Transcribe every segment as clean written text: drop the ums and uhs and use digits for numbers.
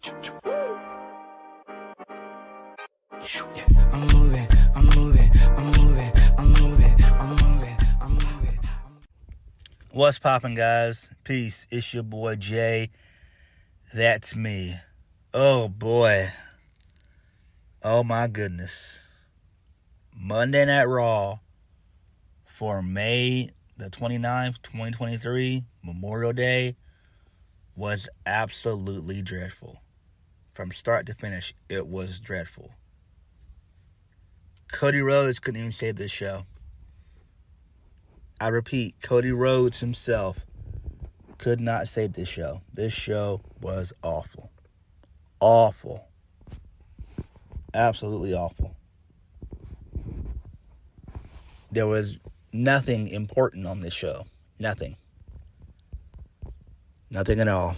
I'm moving, I'm moving, I'm moving, I'm moving, I'm moving, I'm moving. What's poppin', guys? Peace. It's your boy Jay. That's me. Oh boy. Oh my goodness. Monday Night Raw for May the 29th, 2023, Memorial Day, was absolutely dreadful. From start to finish, it was dreadful. Cody Rhodes couldn't even save this show. I repeat, Cody Rhodes himself could not save this show. This show was awful. Awful. Absolutely awful. There was nothing important on this show. Nothing. Nothing at all.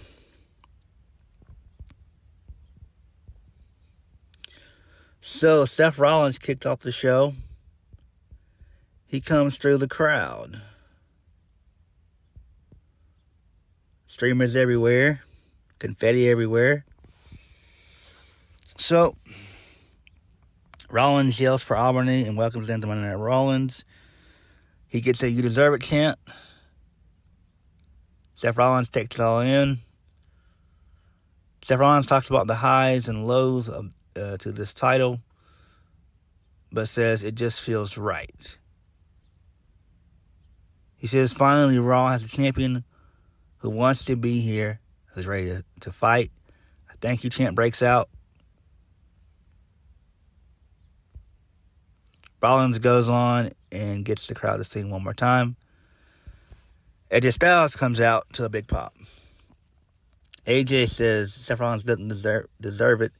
So, Seth Rollins kicked off the show. He comes through the crowd. Streamers everywhere. Confetti everywhere. So, Rollins yells for Albany and welcomes them to Monday Night Rollins. He gets a "You deserve it" chant. Seth Rollins takes it all in. Seth Rollins talks about the highs and lows of, to this title, but says it just feels right. He says finally Raw has a champion who wants to be here, who's ready to fight. A thank you chant breaks out. Rollins goes on and gets the crowd to sing one more time. AJ Styles comes out to a big pop. AJ says Seth Rollins doesn't deserve it.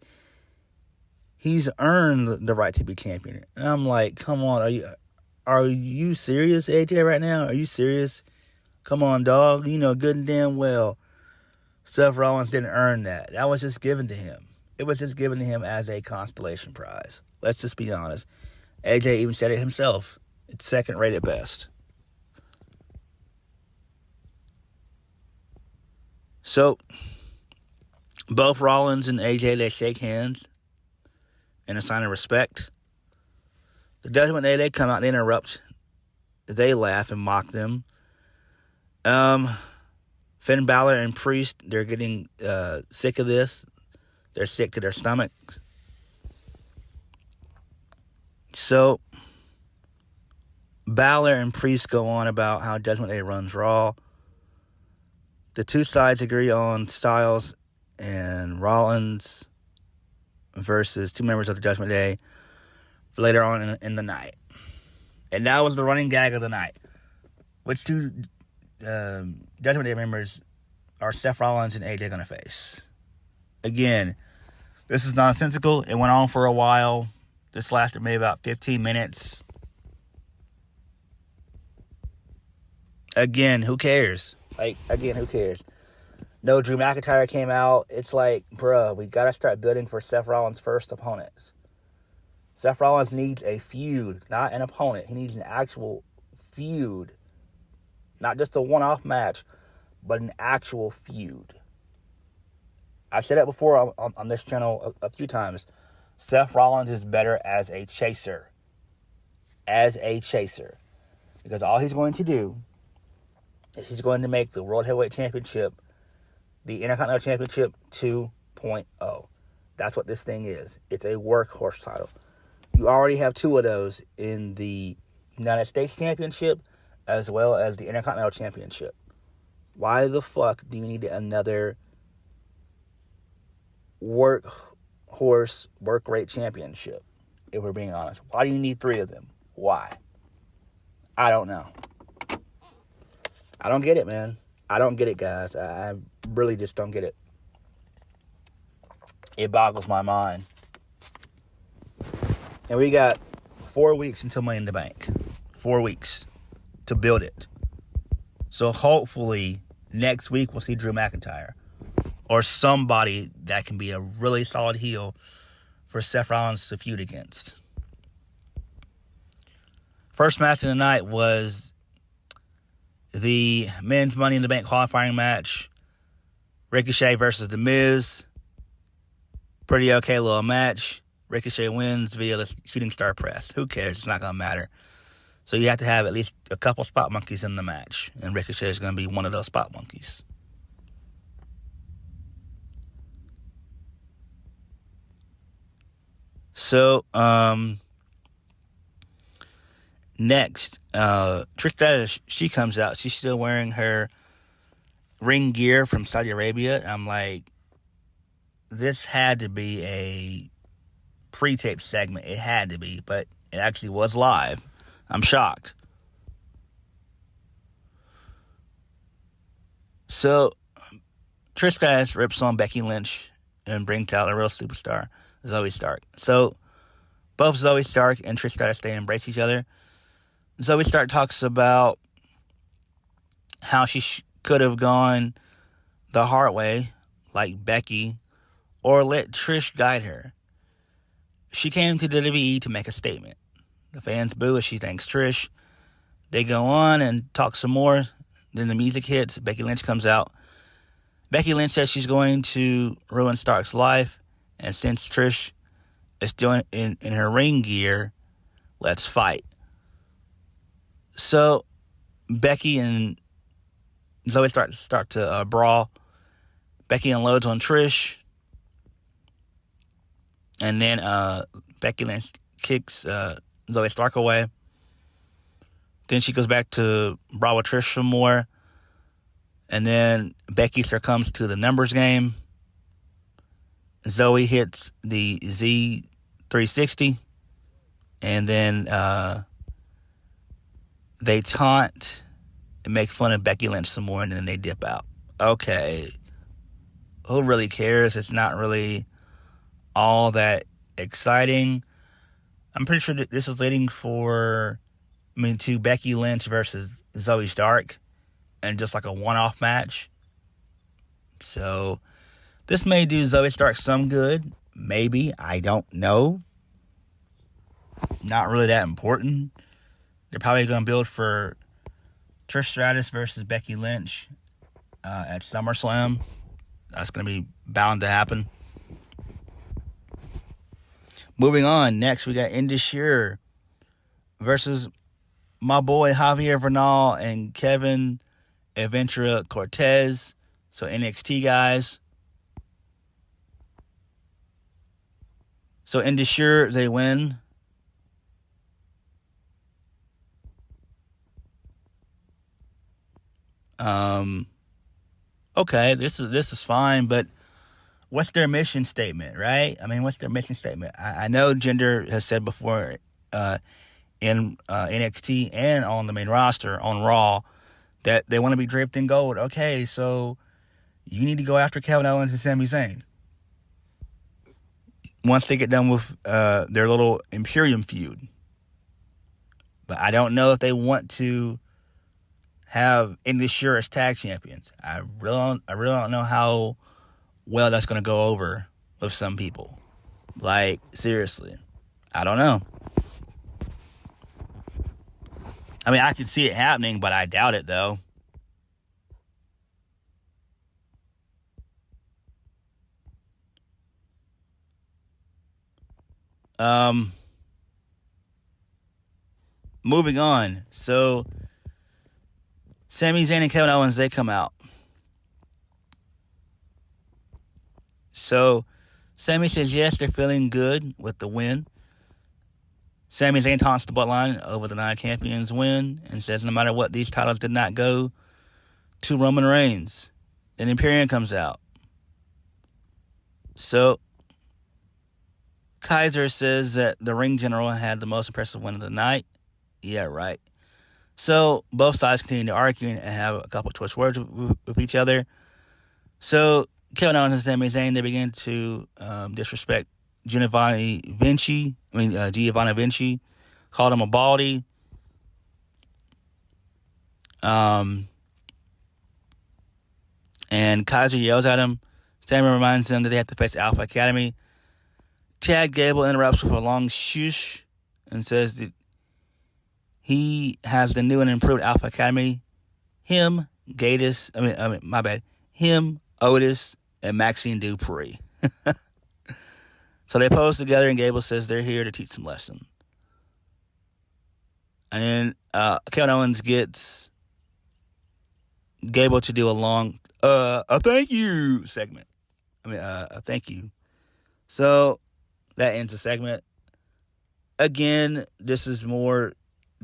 He's earned the right to be champion. And I'm like, come on, are you serious, AJ, right now? Are you serious? Come on, dog. You know good and damn well Seth Rollins didn't earn that. That was just given to him. It was just given to him as a consolation prize. Let's just be honest. AJ even said it himself. It's second rate at best. So, both Rollins and AJ, they shake hands in a sign of respect. The Judgment Day, they come out, they interrupt. They laugh and mock them. Finn Balor and Priest, they're getting sick of this. They're sick to their stomachs. So, Balor and Priest go on about how Judgment Day runs Raw. The two sides agree on Styles and Rollins versus two members of the Judgment Day for later on in the night. And that was the running gag of the night. Which two Judgment Day members are Seth Rollins and AJ going to face? Again, this is nonsensical. It went on for a while. This lasted maybe about 15 minutes. Again, who cares? Who cares? No, Drew McIntyre came out. It's like, bruh, we got to start building for Seth Rollins' first opponents. Seth Rollins needs a feud, not an opponent. He needs an actual feud. Not just a one-off match, but an actual feud. I've said it before on this channel a few times. Seth Rollins is better as a chaser. Because all he's going to do is he's going to make the World Heavyweight Championship the Intercontinental Championship 2.0. That's what this thing is. It's a workhorse title. You already have two of those in the United States Championship as well as the Intercontinental Championship. Why the fuck do you need another workhorse, work rate championship? If we're being honest. Why do you need three of them? Why? I don't know. I don't get it, man. I don't get it, guys. I really just don't get it. It boggles my mind. And we got 4 weeks until Money in the Bank. 4 weeks to build it. So hopefully next week we'll see Drew McIntyre. Or somebody that can be a really solid heel for Seth Rollins to feud against. First match of the night was the men's Money in the Bank qualifying match. Ricochet versus The Miz. Pretty okay little match. Ricochet wins via the shooting star press. Who cares? It's not going to matter. So you have to have at least a couple spot monkeys in the match. And Ricochet is going to be one of those spot monkeys. So, next, Trish Stratus, she comes out. She's still wearing her ring gear from Saudi Arabia. I'm like, this had to be a pre-taped segment. It had to be, but it actually was live. I'm shocked. So, Trish Stratus rips on Becky Lynch and brings out a real superstar, Zoey Stark. So, both Zoey Stark and Trish Stratus, they embrace each other. Zoey Stark talks about how she could have gone the hard way, like Becky, or let Trish guide her. She came to WWE to make a statement. The fans boo as she thanks Trish. They go on and talk some more. Then the music hits. Becky Lynch comes out. Becky Lynch says she's going to ruin Stark's life. And since Trish is still in her ring gear, let's fight. So Becky and Zoey start to brawl. Becky unloads on Trish. And then Becky Lynch kicks Zoey Stark away. Then she goes back to brawl with Trish some more. And then Becky succumbs to the numbers game. Zoey hits the Z360. And then they taunt and make fun of Becky Lynch some more. And then they dip out. Okay. Who really cares? It's not really all that exciting. I'm pretty sure that this is leading to Becky Lynch versus Zoey Stark, and just like a one-off match. So this may do Zoey Stark some good. Maybe. I don't know. Not really that important. They're probably going to build for Trish Stratus versus Becky Lynch at SummerSlam. That's going to be bound to happen. Moving on, next we got Indus versus my boy Javier Bernal and Kevin Aventura Cortez. So NXT guys. So Indus, they win. Okay, this is fine, but what's their mission statement, right? I mean, what's their mission statement? I know Jinder has said before in NXT and on the main roster, on Raw, that they want to be draped in gold. Okay, so you need to go after Kevin Owens and Sami Zayn. Once they get done with their little Imperium feud. But I don't know if they want to have Indus as tag champions. I really don't know how well that's going to go over with some people. Like, seriously. I don't know. I mean, I could see it happening, but I doubt it, though. Moving on. So, Sami Zayn and Kevin Owens, they come out. So, Sami says yes, they're feeling good with the win. Sami Zayn taunts the bloodline over the 9 champions win and says no matter what, these titles did not go to Roman Reigns. Then Imperium comes out. So, Kaiser says that the ring general had the most impressive win of the night. Yeah, right. So, both sides continue to argue and have a couple of choice words with each other. So, Kevin Owens and Sami Zayn, they begin to disrespect Giovanni Vinci, called him a baldy. And Kaiser yells at him. Sami reminds them that they have to face Alpha Academy. Chad Gable interrupts with a long shush and says that he has the new and improved Alpha Academy. Him, Otis, and Maxine Dupree. So they pose together, and Gable says they're here to teach some lesson. And then Kevin Owens gets Gable to do a long, a thank you segment. A thank you. So that ends the segment. Again, this is more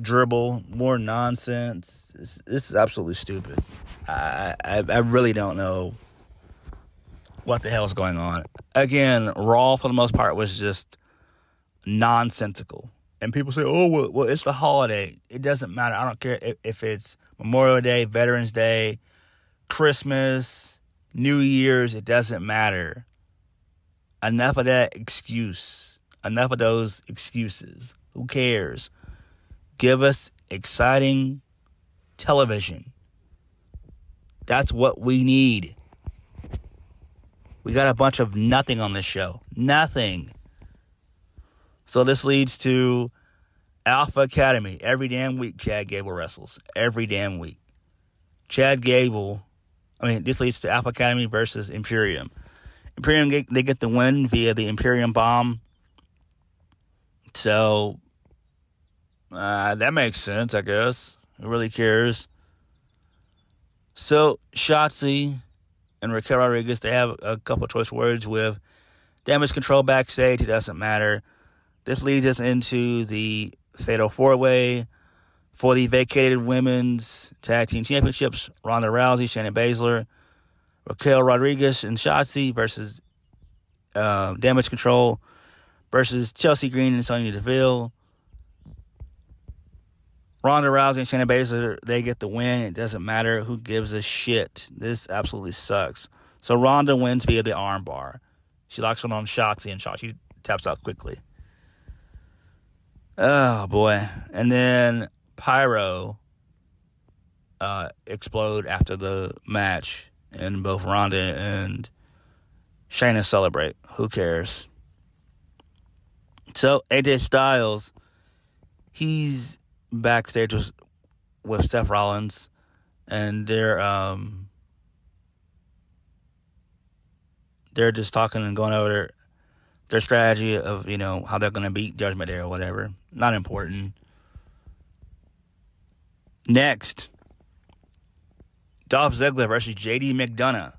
dribble, more nonsense. This is absolutely stupid. I really don't know what the hell is going on. Again, Raw for the most part was just nonsensical. And people say, oh, well, it's the holiday. It doesn't matter. I don't care if it's Memorial Day, Veterans Day, Christmas, New Year's. It doesn't matter. Enough of that excuse. Enough of those excuses. Who cares? Give us exciting television. That's what we need. We got a bunch of nothing on this show. Nothing. So this leads to Alpha Academy. Every damn week, Chad Gable wrestles. Every damn week. This leads to Alpha Academy versus Imperium. Imperium, they get the win via the Imperium Bomb. So, that makes sense, I guess. Who really cares? So, Shotzi and Raquel Rodriguez, they have a couple of choice words with Damage Control backstage. It doesn't matter. This leads us into the Fatal 4-Way for the vacated Women's Tag Team Championships. Ronda Rousey, Shayna Baszler, Raquel Rodriguez, and Shotzi versus Damage Control versus Chelsea Green and Sonya Deville. Ronda Rousey and Shayna Baszler, they get the win. It doesn't matter. Who gives a shit? This absolutely sucks. So Ronda wins via the armbar. She locks on Shotzi, and Shotzi taps out quickly. Oh, boy. And then Pyro explode after the match, and both Ronda and Shayna celebrate. Who cares? So, AJ Styles, he's backstage with Seth Rollins, and they're just talking and going over their strategy of, how they're going to beat Judgment Day or whatever. Not important. Next, Dolph Ziggler versus JD McDonagh.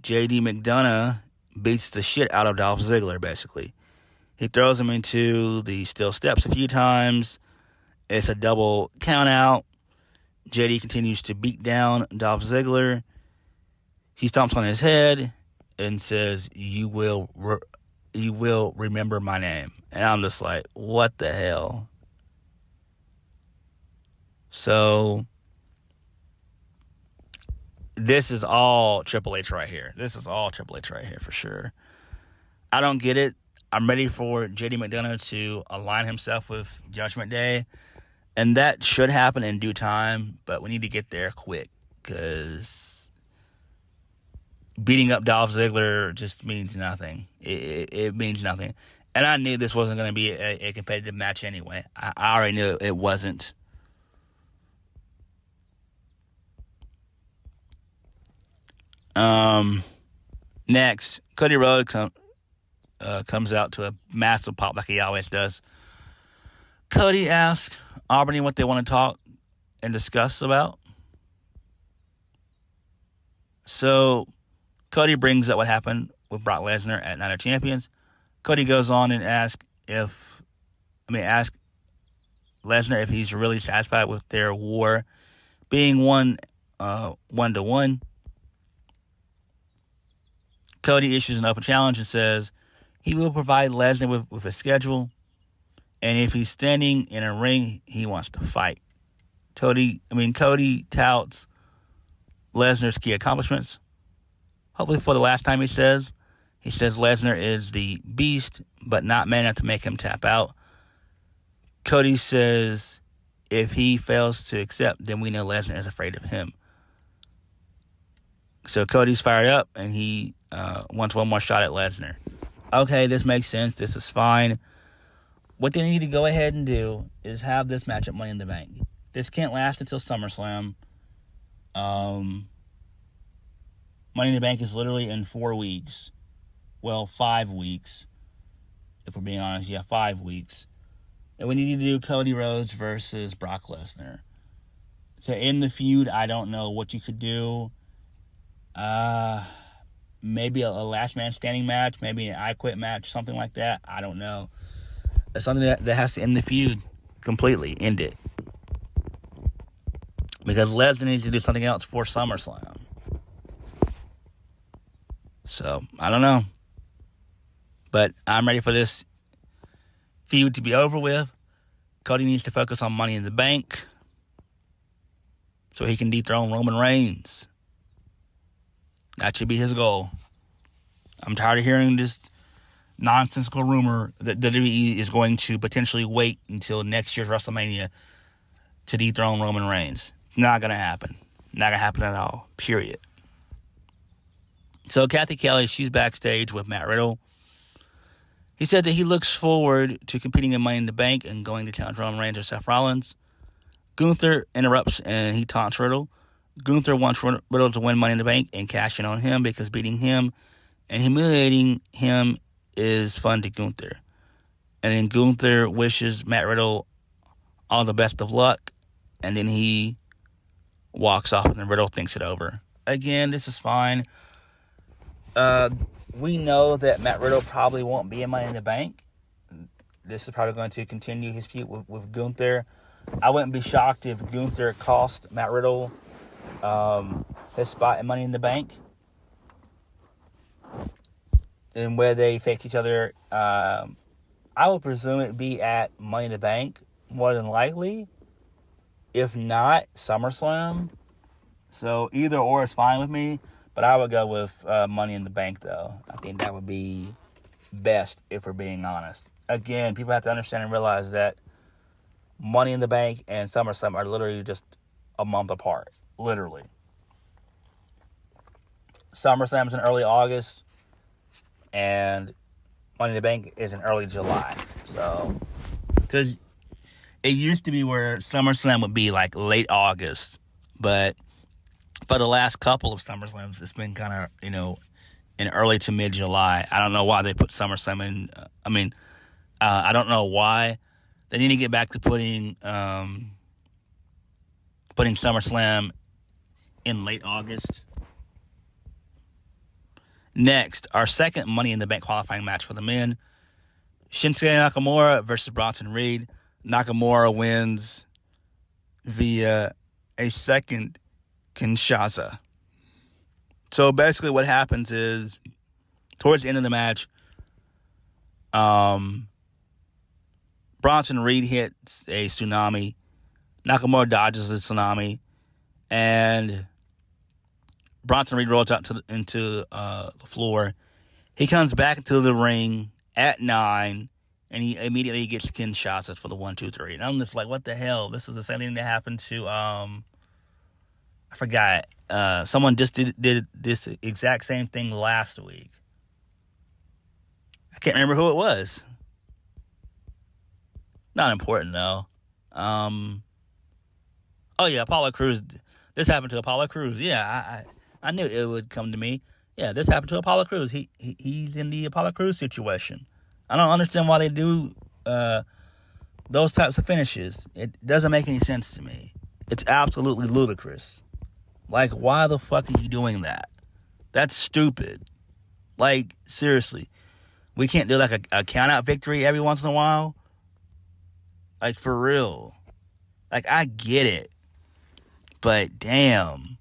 JD McDonagh beats the shit out of Dolph Ziggler, basically. He throws him into the steel steps a few times. It's a double count out. JD continues to beat down Dolph Ziggler. He stomps on his head and says, you will remember my name. And I'm just like, what the hell? So, this is all Triple H right here. This is all Triple H right here for sure. I don't get it. I'm ready for JD McDonagh to align himself with Judgment Day. And that should happen in due time. But we need to get there quick. Because beating up Dolph Ziggler just means nothing. It means nothing. And I knew this wasn't going to be a competitive match anyway. I already knew it wasn't. Next, Cody Rhodes comes out to a massive pop like he always does. Cody asks Albany what they want to talk and discuss about. So, Cody brings up what happened with Brock Lesnar at Night of Champions. Cody goes on and asks Lesnar if he's really satisfied with their war being 1-1. Cody issues an open challenge and says he will provide Lesnar with a schedule, and if he's standing in a ring, he wants to fight. Cody touts Lesnar's key accomplishments. Hopefully for the last time, he says Lesnar is the beast, but not man enough to make him tap out. Cody says if he fails to accept, then we know Lesnar is afraid of him. So Cody's fired up, and he wants one more shot at Lesnar. Okay, this makes sense. This is fine. What they need to go ahead and do is have this match at Money in the Bank. This can't last until SummerSlam. Money in the Bank is literally in 4 weeks. Well, 5 weeks. if we're being honest. Yeah, 5 weeks. And we need to do Cody Rhodes versus Brock Lesnar. To end the feud, I don't know what you could do. Maybe a last man standing match, maybe an I Quit match, something like that. I don't know. It's something that has to end the feud completely. End it. Because Lesnar needs to do something else for SummerSlam. So, I don't know. But I'm ready for this feud to be over with. Cody needs to focus on Money in the Bank so he can dethrone Roman Reigns. That should be his goal. I'm tired of hearing this nonsensical rumor that WWE is going to potentially wait until next year's WrestleMania to dethrone Roman Reigns. Not going to happen. Not going to happen at all. Period. So Kathy Kelly, she's backstage with Matt Riddle. He said that he looks forward to competing in Money in the Bank and going to challenge Roman Reigns or Seth Rollins. Gunther interrupts and he taunts Riddle. Gunther wants Riddle to win Money in the Bank and cash in on him because beating him and humiliating him is fun to Gunther. And then Gunther wishes Matt Riddle all the best of luck, and then he walks off, and then Riddle thinks it over. Again, this is fine. We know that Matt Riddle probably won't be in Money in the Bank. This is probably going to continue his feud with Gunther. I wouldn't be shocked if Gunther cost Matt Riddle his spot in Money in the Bank. And where they face each other, I would presume it'd be at Money in the Bank, more than likely. If not, SummerSlam. So either or is fine with me. But I would go with Money in the Bank, though. I think that would be best, if we're being honest. Again, people have to understand and realize that Money in the Bank and SummerSlam are literally just a month apart. Literally. SummerSlam is in early August, and Money in the Bank is in early July. So, because it used to be where SummerSlam would be like late August, but for the last couple of SummerSlams, it's been kind of, in early to mid-July. I don't know why they put SummerSlam in. I don't know why. They need to get back to putting SummerSlam in late August. Next, our second Money in the Bank qualifying match for the men. Shinsuke Nakamura versus Bronson Reed. Nakamura wins via a second Kinshasa. So basically what happens is, towards the end of the match, Bronson Reed hits a tsunami. Nakamura dodges the tsunami. And Bronson Reed rolls out into the floor. He comes back into the ring at 9. And he immediately gets Kinshasa for the 1, 2, 3. And I'm just like, what the hell? This is the same thing that happened to, I forgot. Someone just did this exact same thing last week. I can't remember who it was. Not important, though. Oh, yeah, Apollo Crews. This happened to Apollo Crews. Yeah, I knew it would come to me. Yeah, this happened to Apollo Crews. He's in the Apollo Crews situation. I don't understand why they do those types of finishes. It doesn't make any sense to me. It's absolutely ludicrous. Like, why the fuck are you doing that? That's stupid. Like, seriously. We can't do like a count-out victory every once in a while? Like, for real. Like, I get it. But, damn.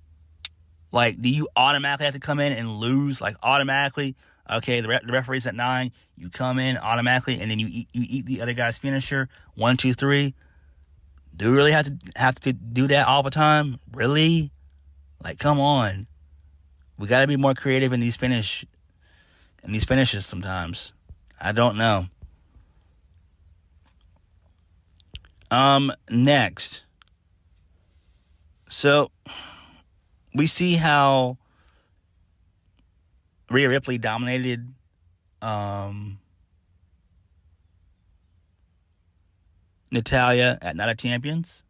Like, do you automatically have to come in and lose? Like, automatically? Okay, the referee's at 9. You come in automatically, and then you eat the other guy's finisher. 1, 2, 3. Do we really have to do that all the time? Really? Like, come on. We got to be more creative in these finishes sometimes. I don't know. Next. So, we see how Rhea Ripley dominated Natalya at Night of Champions.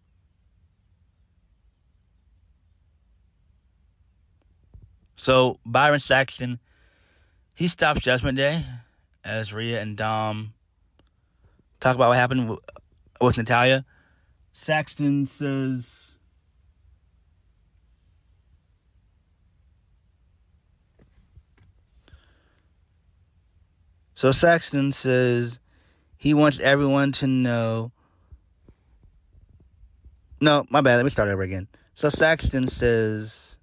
So, Byron Saxton, he stops Judgment Day as Rhea and Dom talk about what happened with Natalya. Saxton says, he wants everyone to know. No, my bad. Let me start over again. So Saxton says,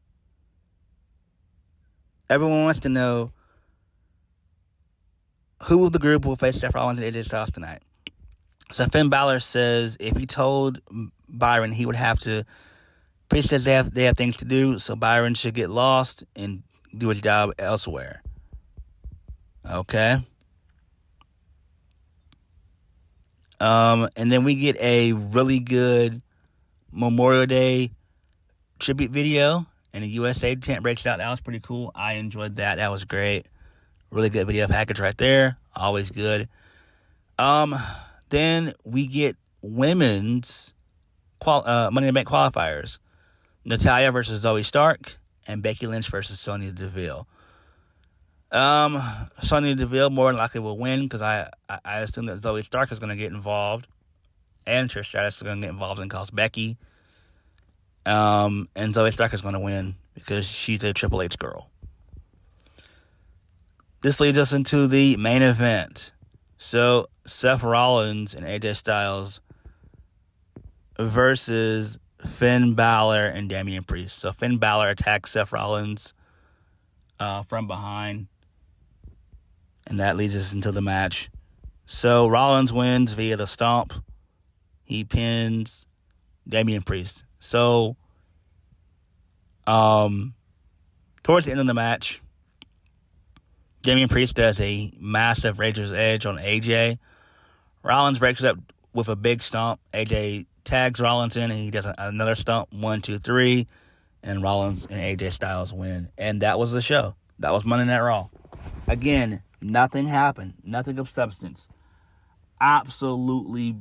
everyone wants to know who of the group will face Seth Rollins and AJ Styles tonight. So Finn Balor says if he told Byron he would have to, Trish says they have things to do, so Byron should get lost and do his job elsewhere. Okay. And then we get a really good Memorial Day tribute video, and the USA tent breaks out. That was pretty cool. I enjoyed that. That was great. Really good video package right there. Always good. Then we get women's Money in the Bank qualifiers. Natalya versus Zoey Stark, and Becky Lynch versus Sonya Deville. Sonya Deville more than likely will win, because I assume that Zoey Stark is going to get involved, and Trish Stratus is going to get involved and cost Becky. And Zoey Stark is going to win because she's a Triple H girl. This leads us into the main event. So, Seth Rollins and AJ Styles versus Finn Balor and Damian Priest. So, Finn Balor attacks Seth Rollins from behind, and that leads us into the match. So, Rollins wins via the stomp. He pins Damian Priest. So, towards the end of the match, Damian Priest does a massive Razor's Edge on AJ. Rollins breaks it up with a big stomp. AJ tags Rollins in, and he does another stomp. 1, 2, 3. And Rollins and AJ Styles win. And that was the show. That was Monday Night Raw. Again, nothing happened. Nothing of substance. Absolutely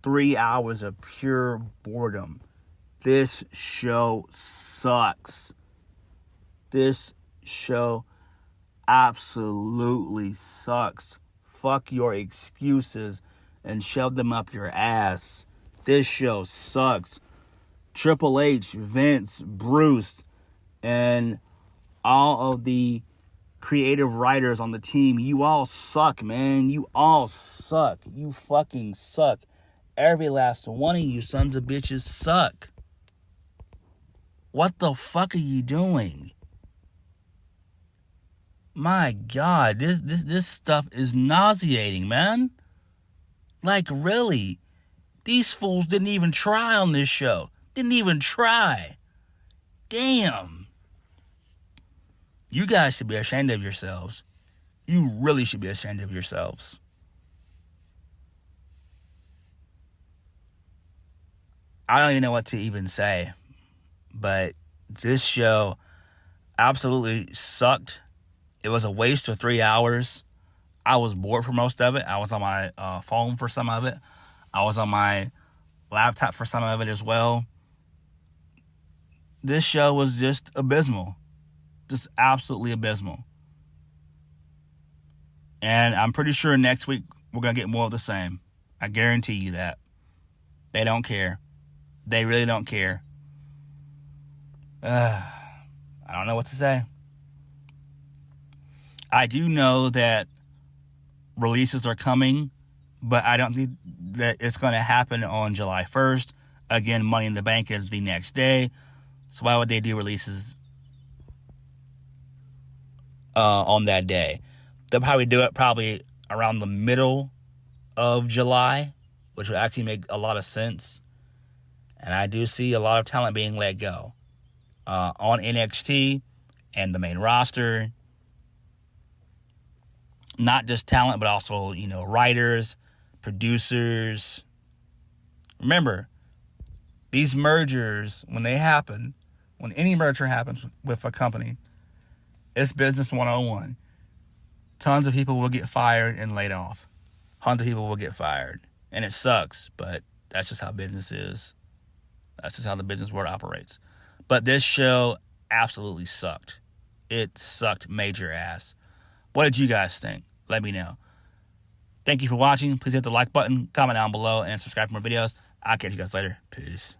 3 hours of pure boredom. This show sucks. This show absolutely sucks. Fuck your excuses and shove them up your ass. This show sucks. Triple H, Vince, Bruce, and all of the creative writers on the team, you all suck, man. You all suck. You fucking suck. Every last one of you sons of bitches suck. What the fuck are you doing? My God, this stuff is nauseating, man. Like, really? These fools didn't even try on this show. Didn't even try. Damn. You guys should be ashamed of yourselves. You really should be ashamed of yourselves. I don't even know what to even say. But this show absolutely sucked. It was a waste of 3 hours. I was bored for most of it. I was on my phone for some of it. I was on my laptop for some of it as well. This show was just abysmal. Just absolutely abysmal. And I'm pretty sure next week we're going to get more of the same. I guarantee you that. They don't care. They really don't care. I don't know what to say. I do know that releases are coming, but I don't think that it's going to happen on July 1st. Again, Money in the Bank is the next day. So why would they do releases on that day? They'll probably do it around the middle of July, which would actually make a lot of sense. And I do see a lot of talent being let go on NXT and the main roster. Not just talent, but also, writers, producers. Remember, these mergers, when they happen, when any merger happens with a company, it's business 101. Tons of people will get fired and laid off. Tons of people will get fired. And it sucks, but that's just how business is. That's just how the business world operates. But this show absolutely sucked. It sucked major ass. What did you guys think? Let me know. Thank you for watching. Please hit the like button, comment down below, and subscribe for more videos. I'll catch you guys later. Peace.